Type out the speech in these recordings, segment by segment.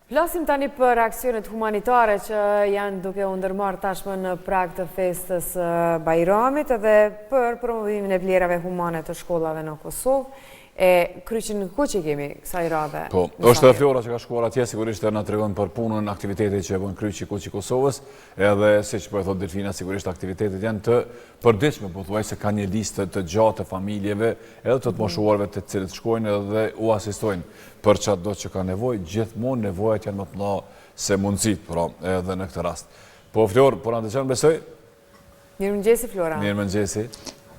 Flasim tani për aksionet humanitare që janë duke u ndërmarrë tashmë në prag të festës Bajramit edhe për promovimin e vlerave humane të shkollave në Kosovë. Kryqin ku që kemi kësaj radhe? Po, është edhe Flora që ka shkuar atje, sigurisht e na tregon për punën, aktivitetet që e bën Kryqi Kuqi Kosovës, edhe siç po e thot Delfina, sigurisht aktivitetet janë të përditshme, pothuajse ka një listë të gjatë të familjeve, edhe të moshuarve të cilët shkojnë edhe u asistojnë për çdo që ka nevojë, gjithmonë nevojat janë më të mëdha se mundësitë, pra, edhe në këtë rast. Po Flor, po na dëgjon besoj? Mirëmëngjesi Flora. Mirëmëngjesi.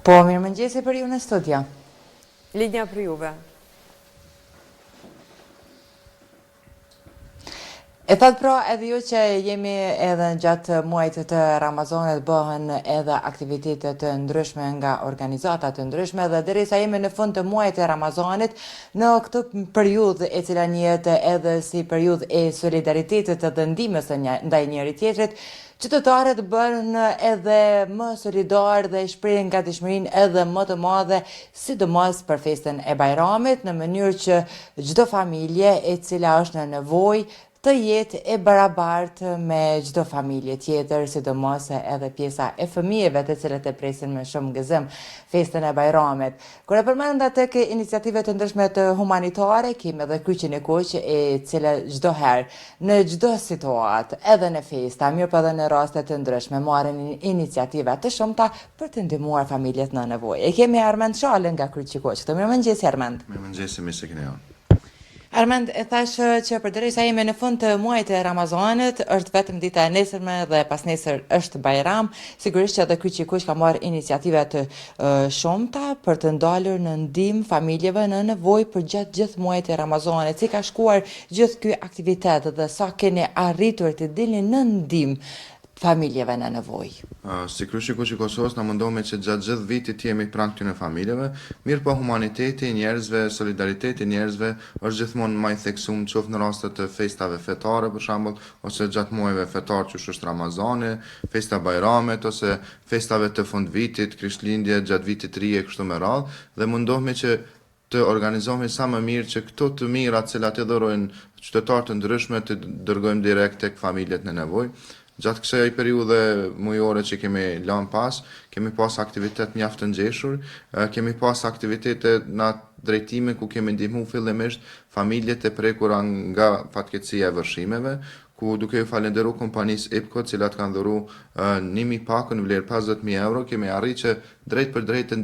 Po, mirëmëngjesi për ju në studio. Linja për juve. E thatë pra edhe ju që jemi edhe në gjatë muajt të Ramazanit bëhen edhe aktivitetet të ndryshme nga organizatat të ndryshme dhe derisa jemi në fund të muajit të Ramazanit në këtë periudhë e cila njihet edhe si periudhë e solidaritetit të ndihmës ndaj njëri tjetrit, qytetarët bën edhe më solidar dhe shprehin gatishmërinë edhe më të madhe, sidomos për festën e Bajramit, në mënyrë që çdo familje e cila është në nevojë të jetë e barabartë me çdo familje tjetër, sidomos edhe pjesa e fëmijëve të cilët e presin me shumë gëzim festën e Bajramit. Kur e përmenda tek iniciativat të ndryshme të humanitare, kemi edhe Kryqin e Kuq, e cila çdo herë, në çdo situatë, edhe në festa, mirë po edhe në raste të ndryshme, marrin iniciativa të shumta për të ndihmuar familjet në nevojë. E kemi Armand Shalën nga Kryqi i Kuq. Mirëmëngjes Armand. Mirëmëngjes, mirë se keni ardhur. Armand, e thash që përderisa jemi në fund të muajit të Ramazanit, është vetëm dita e nesërme dhe pas nesër është Bajram. Sigurisht që edhe Kryqi i Kuq ka marrë iniciativa të shumta për të ndalur në ndihmë familjeve në nevojë për gjatë gjithë muajit të Ramazanit. Si ka shkuar gjithë ky aktivitet dhe sa keni arritur të dilni në ndihmë familjeve në nevojë? Si Kryqi i Kuq i Kosovës na mundohemi që gjatë gjithë vitit jemi pranë këtyre familjeve, mirë po humaniteti i njerëzve, solidariteti i njerëzve është gjithmonë më i theksuar qoftë në raste të festave fetare për shembull, ose gjatë muajve fetar që është Ramazani, festa Bajramit ose festave të fundvitit, Krishtlindje, gjatë vitit të ri e kështu me radhë, dhe mundohemi që të organizohemi sa më mirë që këto të mirat që i dhurojnë qytetarë të ndryshme të dërgojmë direkt tek familjet në nevojë. Gjatë kësaj periudhe mujore që kemi lënë pas, kemi pas aktivitet mjaft të ngjeshur, kemi pas aktivitete në drejtime ku kemi ndihmuar fillimisht familjet e prekura nga fatkeqësia e vërshimeve, ku duke ju falenderuar kompanisë IPCO, cilat kanë dhuruar 1000 pakë në vlerë 50.000 euro, kemi arritur që drejt për drejt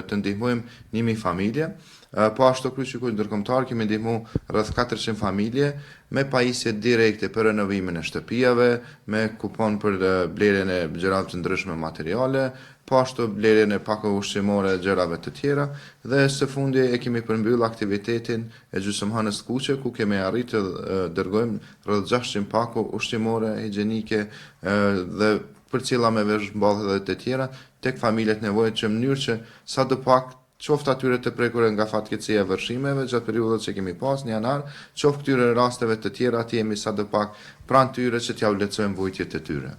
të ndihmojmë 1000 familje. Po ashtu Kryqi i Kuq ndërkombëtar kemi ndihmuar rreth 400 familje me pajisje direkte për renovimin e shtëpive, me kupon për blerjen e gjërave të ndryshme materiale, po ashtu blerjen e pakave ushqimore e gjërave të tjera, dhe së fundi e kemi përmbyll aktivitetin e gjysmëhanës Kuqe, ku kemi arritur të dërgojmë rreth 600 pakë ushqimore higjienike dhe për cilla me veshmbathje dhe të tjera tek familjet nevojshme, në mënyrë që sadopak qoftë atyre të prekur nga fatkeqësia e vërshimeve gjatë periudhës që kemi pas në janar, qoftë këtyre rasteve të tjera të jemi sadopak pranë tyre që t'ja vlerësojmë vujtjet e tyre.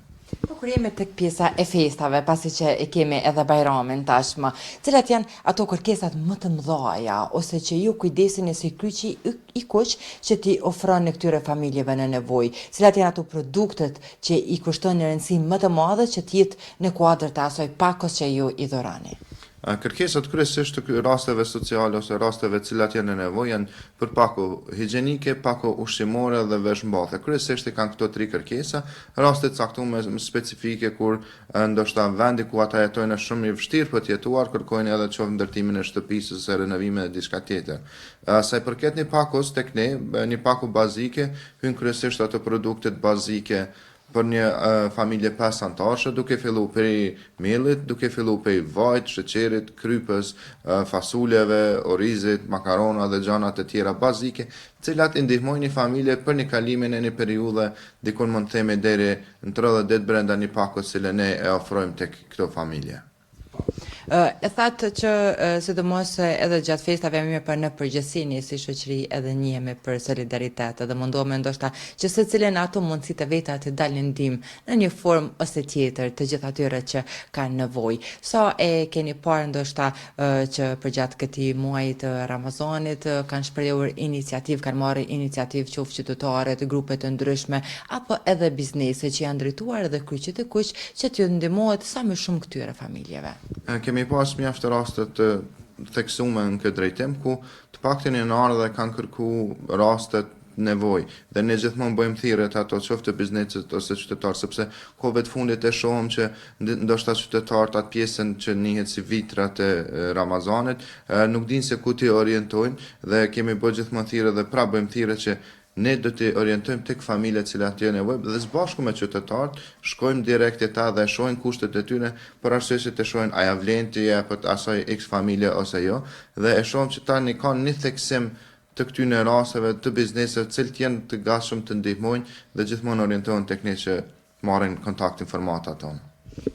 Po kur jemi tek pjesa e festave, pasi që e kemi edhe Bajramin tashmë, cilat janë ato kërkesat më të mëdha ose që ju kujdeseni si Kryqi i Kuq që t'i ofroni këtyre familjeve në nevojë? Cilat janë ato produktet që i kushtojnë rëndësi më të madhe që t'jetë në kuadër të asaj pakos që ju i dhuroni? Kërkesat kryesisht të rasteve sociale ose rasteve cilat janë në nevojë janë për pako higjienike, pako ushqimore dhe veshmbathje. Kryesisht kanë këto tri kërkesa, raste të caktuara specifike kur ndoshta vendi ku ata jetojnë është shumë i vështirë për të jetuar, kërkojnë edhe qoftë ndërtimin e shtëpisë ose renovimin e diçka tjetër. Sa i përket një pakos tek ne, një pako bazike, hyn kryesisht ato produktet bazike për një familje 5 anëtarësh, duke filluar prej miellit, duke filluar prej vajit, sheqerit, krypës, fasuleve, orizit, makarona dhe gjana të tjera bazike, cilat i ndihmojnë një familje për një kalimin e një periudhe dikon mund të themi deri në 30 ditë brenda një pakos që ne e ofrojmë tek këto familje. E thatë që sidomos edhe gjatë festave mirë për në përgjithësi si shoqëri edhe njihemi për solidaritet edhe mundohemi ndoshta që secilin ato mundësitë e veta të dalin ndihmë në një formë ose tjetër të gjithë atyre që kanë nevojë. Sa e keni parë ndoshta që përgjatë këtij muaji të Ramazanit kanë shprehur iniciativë, kanë marrë iniciativë qoftë qytetarë të grupe të ndryshme apo edhe biznese që janë drejtuar edhe kryqit e kuq që t'ju ndihmohet sa më shumë këtyre familjeve. Kemi pas mjaft raste të theksume në këtë drejtim, ku të paktën janë ardhur dhe kanë kërku rastet nevojë. Dhe ne gjithmonë bëjmë thirrjet ato qoftë të biznesit ose qytetar, sepse kohëve të fundit e shohëm që ndoshta qytetarët atë pjesën që njihet si vitrat e Ramazanit nuk dinë se ku t'i orientojnë dhe kemi bërë gjithmonë thirrje dhe pra bëjmë thirrje që ne do t'i orientojmë tek familjet që janë nevojë dhe së bashku me qytetarët shkojmë direkt te ta dhe shohim kushtet e tyre për arsye se të shohin a ja vlen të jepet asaj X familje ose jo dhe e shohim që tani kanë një theksim të këtyre rasteve të bizneseve cilët janë të gatshëm të ndihmojnë dhe gjithmonë orientohen tek ne që marrin kontakt informata tonë.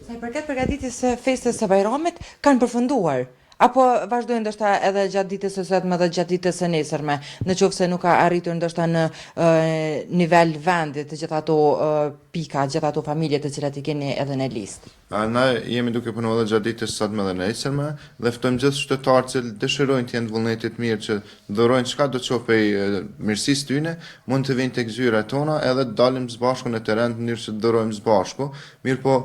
Sa i përket përgatitjes së festës së Bajramit kanë përfunduar apo vazhdojnë ndoshta edhe gjatë ditës së sotme dhe gjatë ditës së nesërme, në qoftë se nuk ka arritur ndoshta në nivel vendi të gjithë ato pika, gjithë ato familje të cilat i keni edhe në listë. Ne jemi duke punuar edhe gjatë ditës së sotme dhe nesërme dhe ftojmë gjithë qytetarët që dëshirojnë të jenë të vullnetit mirë që dhurojnë çka do të qoftë prej mirësisë tyne, mund të vinë tek zyrat tona edhe të dalim së bashku në terren në mënyrë që të dhurojmë së bashku. Mirëpo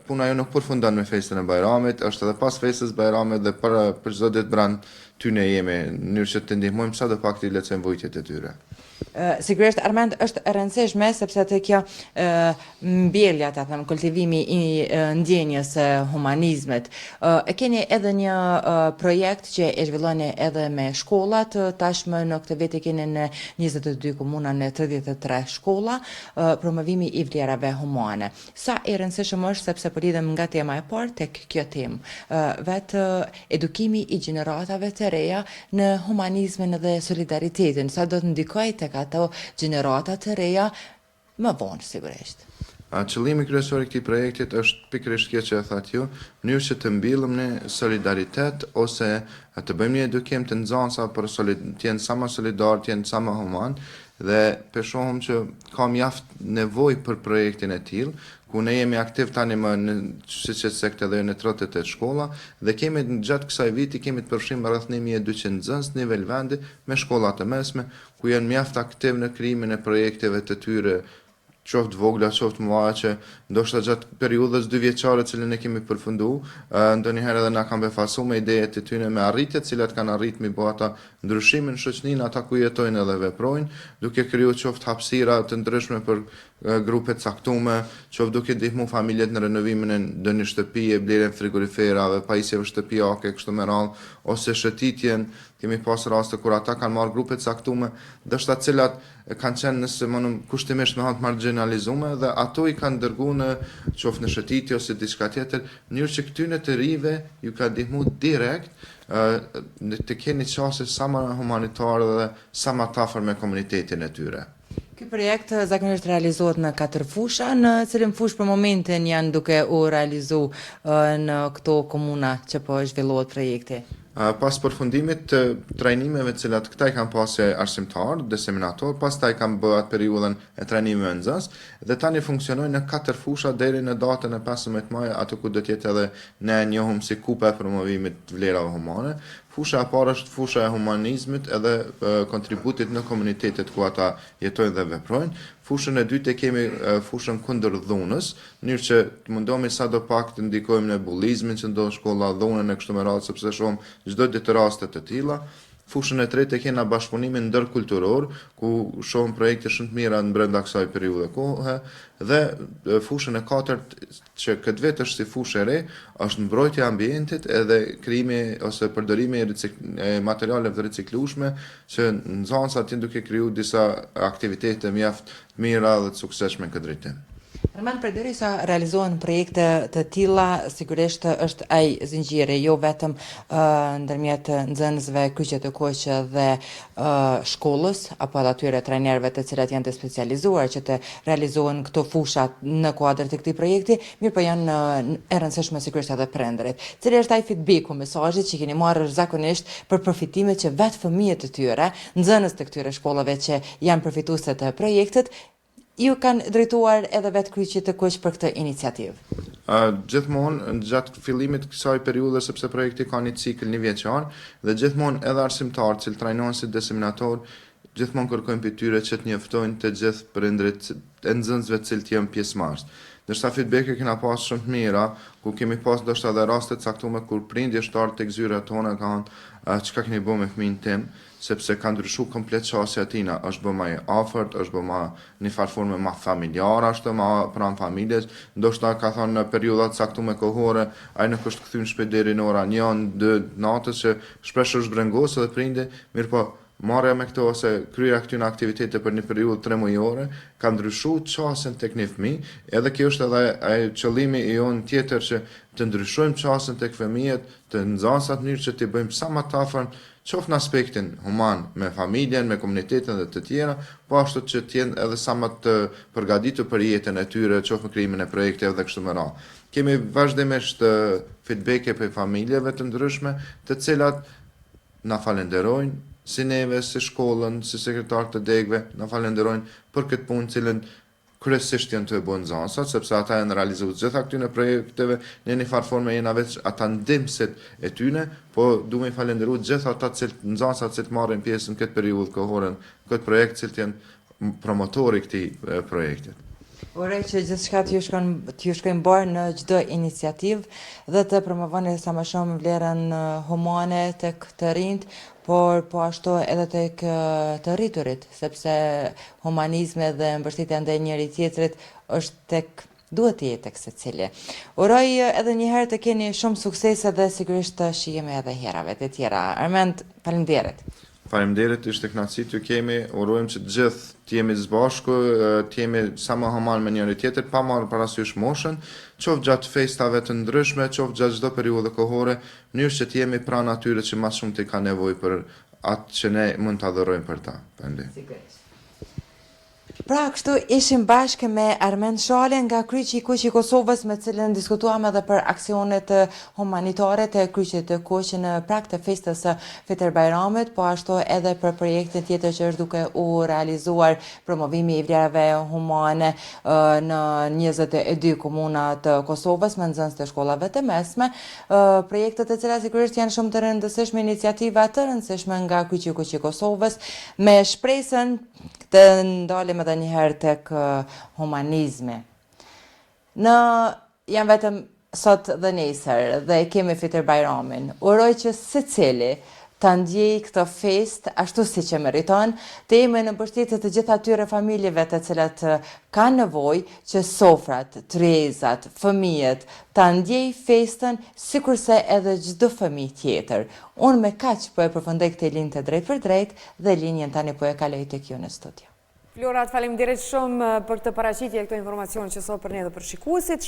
puna jo nuk përfundon me festën e Bajramit, është edhe pas festës Bajramit dhe për çdo ditë brand tyne jemi në mënyrë që të ndihmojmë sa do pak të lehtësojmë vujtjet e tyre. Sigurisht Armand është e rëndësishme sepse të kjo mbjellja, ta them, kultivimi i ndjenjës së humanizmit. E keni edhe një projekt që e zhvilloni edhe me shkollat, tashmë në këtë vit e keni në 22 komuna në 33 shkolla, promovimi i vlerave humane. Sa e rëndësishëm është sepse po lidhem nga tema e parë tek kjo temë, vetë edukimi i gjeneratave të reja në humanizmin dhe solidaritetin, sa do të ndikojë tek ato gjenerata të reja më vonë sigurisht. Qëllimi kryesor i këtij projektit është pikërisht kjo që e thatë ju, mënyrë që të mbillëm në solidaritet ose të bëjmë një edukim të nxënësa për të jenë sa më solidar, të jenë sa më human dhe shohim që ka mjaft nevojë për projektin e tillë, ku ne jemi aktiv tani më në siç e sekte dhe në 38 shkolla dhe kemi gjatë kësaj viti kemi të përfshirë rreth 1200 nxënës në nivel vendi me shkolla të mesme ku janë mjaft aktiv në krijimin e projekteve të tyre qoftë vogla, qoftë mëdha që ndoshta gjatë periudhës 2 vjeçare që ne kemi përfunduar, ndonjëherë edhe na kanë befasuar me idejet e tyre me arritjet cilat kanë arritur mi bë ata ndryshimin në shoqërinë ata ku jetojnë edhe veprojnë, duke krijuar qoftë hapësira të ndryshme për grupe të caktuara, qoftë duke ndihmuar familjet në renovimin e ndonjë shtëpie, blerjen frigoriferave, pajisjeve shtëpiake kështu me radhë, ose shëtitjen. Kemi pas raste kur ata kanë marrë grupe të caktuara, ndoshta të cilat kanë qenë nëse kushtimisht me të marginalizuar dhe ato i kanë dërguar në qoftë në shëtitje ose diçka tjetër, në mënyrë që këtyre të rive ju ka ndihmuar direkt të keni çështje sa më humanitare dhe sa më të afër me komunitetin e tyre. Ky projekt zakonisht realizohet në 4 fusha, në cilin fushë për momentin janë duke u realizu në këto komuna që po zhvillohet projekti? Pas përfundimit të trajnimeve të cilat këta i kanë pasë arsimtar, diseminator, pastaj kanë bërë atë periudhën e trajnimeve nxënës dhe tani funksionojnë në 4 fusha deri në datën e 15 maj, atë ku do të jetë edhe ne njohum si kupa e promovimit të vlerave humane. Fusha e parë është fusha e humanizmit edhe kontributit në komunitetet ku ata jetojnë dhe veprojnë. Fushën e dytë e kemi fushën kundër dhunës, në mënyrë që të mundohemi sadopak të ndikojmë në bullizmin që ndodh shkolla, dhunën e kështu me radhë, sepse shohim çdo ditë raste të tilla. Fushën e tretë e kena bashkëpunimin ndërkulturor, ku shohim projekte shumë të mira brenda kësaj periudhe kohe, dhe fushën e katërt që këtë vit është si fushë e re, është mbrojtja e ambientit edhe krijimi ose përdorimi e materialeve të riciklueshme, që nxënësat janë duke krijuar disa aktivitete mjaft mira dhe të suksesshme në këtë drejtim. Armand, përderisa realizohen projekte të tilla, sigurisht është ai zinxhiri, jo vetëm ndërmjet nxënësve kyçe të koqe dhe shkollës apo atyre trajnerëve të cilat janë të specializuar që të realizohen këto fushat në kuadër të këtij projekti, mirë po janë e rëndësishme sigurisht edhe prindërit. Cili është ai feedback-u, mesazhet që keni marrë zakonisht për përfitimet që vetë fëmijët e tyre, nxënës të këtyre shkollave që janë përfituese të projektit, ju kanë drejtuar edhe vetë kryqit të kuq për këtë iniciativë? Gjithmonë gjatë fillimit të kësaj periudhe, sepse projekti ka një cikël një vjeçar dhe gjithmonë edhe arsimtarë që trajnohen si diseminator, gjithmonë kërkojnë për tyre që të njoftojnë të gjithë prindrit e nxënësve të cilët janë pjesëmarrës. Ndërsa feedback-e kena pas shumë të mira, ku kemi pas ndoshta edhe raste të caktuara kur prindje shtarë tek zyra tona kanë çka keni bëu me fëmin tim, sepse ka ndryshuar komplet çësia tina, është bë më i afërt, është bë më në far forme më familjare, ashtu më pranë familjes, ndoshta ka thonë në periudha të caktuara kohore, ai nuk është kthyer shpejt deri në ora 1-2 natës që shpesh është brengos edhe prindi, mirë po marrja me këto ose kryerja këtyre aktivitete për një periudhë 3 mujore ka ndryshuar çësën tek një fëmijë, edhe kjo është edhe ai qëllimi i on tjetër që të ndryshojmë çësën tek fëmijët, të nxansat në mënyrë që t'i bëjmë sa më të afër, qoftë në aspektin human me familjen, me komunitetin dhe të tjera, po ashtu që të jenë edhe sa më të përgatitur për jetën e tyre, qoftë në krijimin e projekteve dhe kështu me radhë. Kemi vazhdimisht feedback-e për familjeve të ndryshme, të cilat na falenderojnë, si neve, si shkollën, si sekretar të degëve, na falenderojnë për këtë punë cilën kryesisht janë të bënë nxënësat, sepse ata janë realizuar gjitha këtyre projekteve, në një farë forme janë veç ata ndihmësit e tyre, po duhem i falenderoj gjithë ata nxënësat që marrin pjesë në këtë periudhë kohore, këtë projekt cilët janë promotori këtij projekti. Uroj që gjithçka t'ju shkojnë bërë në çdo iniciativë dhe të promovoni sa më shumë vlerën humane tek të rinjt, por po ashtu edhe tek të rriturit, sepse humanizmi dhe mbështetja ndaj njëri tjetrit duhet të jetë tek secili. Uroj edhe një herë të keni shumë suksese dhe sigurisht të shihemi edhe herave të tjera. Armand, faleminderit. Faleminderit, ishte kënaqësi t'ju kemi, urojmë që të gjithë të jemi së bashku, të jemi sa më human me njëri tjetrin, pa marrë parasysh moshën, qoftë gjatë festave të ndryshme, qoftë gjatë çdo periudhe kohore, në mënyrë që të jemi pranë atyre që më shumë të ka nevojë për atë që ne mund ta dhurojmë për ta. Sigurisht. Pra, kështu ishim bashkë me Armand Shale nga Kryqi i Kuq i Kosovës, me cilën diskutuam edhe për aksionet humanitare të Kryqit të Kuq në prag të festës së Fitër Bajramit, po ashtu edhe për projektin tjetër që është duke u realizuar, promovimi i vlerave humane në 22 komuna të Kosovës me nxënës të shkollave të mesme, projekte të cilat sigurisht janë shumë të rëndësishme, iniciativa të rëndësishme nga Kryqi i Kuq i Kosovës, me shpresën të ndalim edhe njëherë tek humanizmi. Jam vetëm sot dhe nesër dhe kemi Fitër Bajramin. Uroj që secili ta ndjej këtë fest ashtu siç e meriton, të jemi në mbështetje të gjitha atyre familjeve të cilat kanë nevojë që sofrat, tryezat, fëmijët ta ndjej festën sikurse edhe çdo fëmijë tjetër. Unë me kaq po e përfundoj këtë linjë të drejt për drejt dhe linjën tani po e kaloj tek ju në studio. Flora, faleminderit shumë për këtë paraqitje, këto informacione që sot për ne dhe për shikuesit.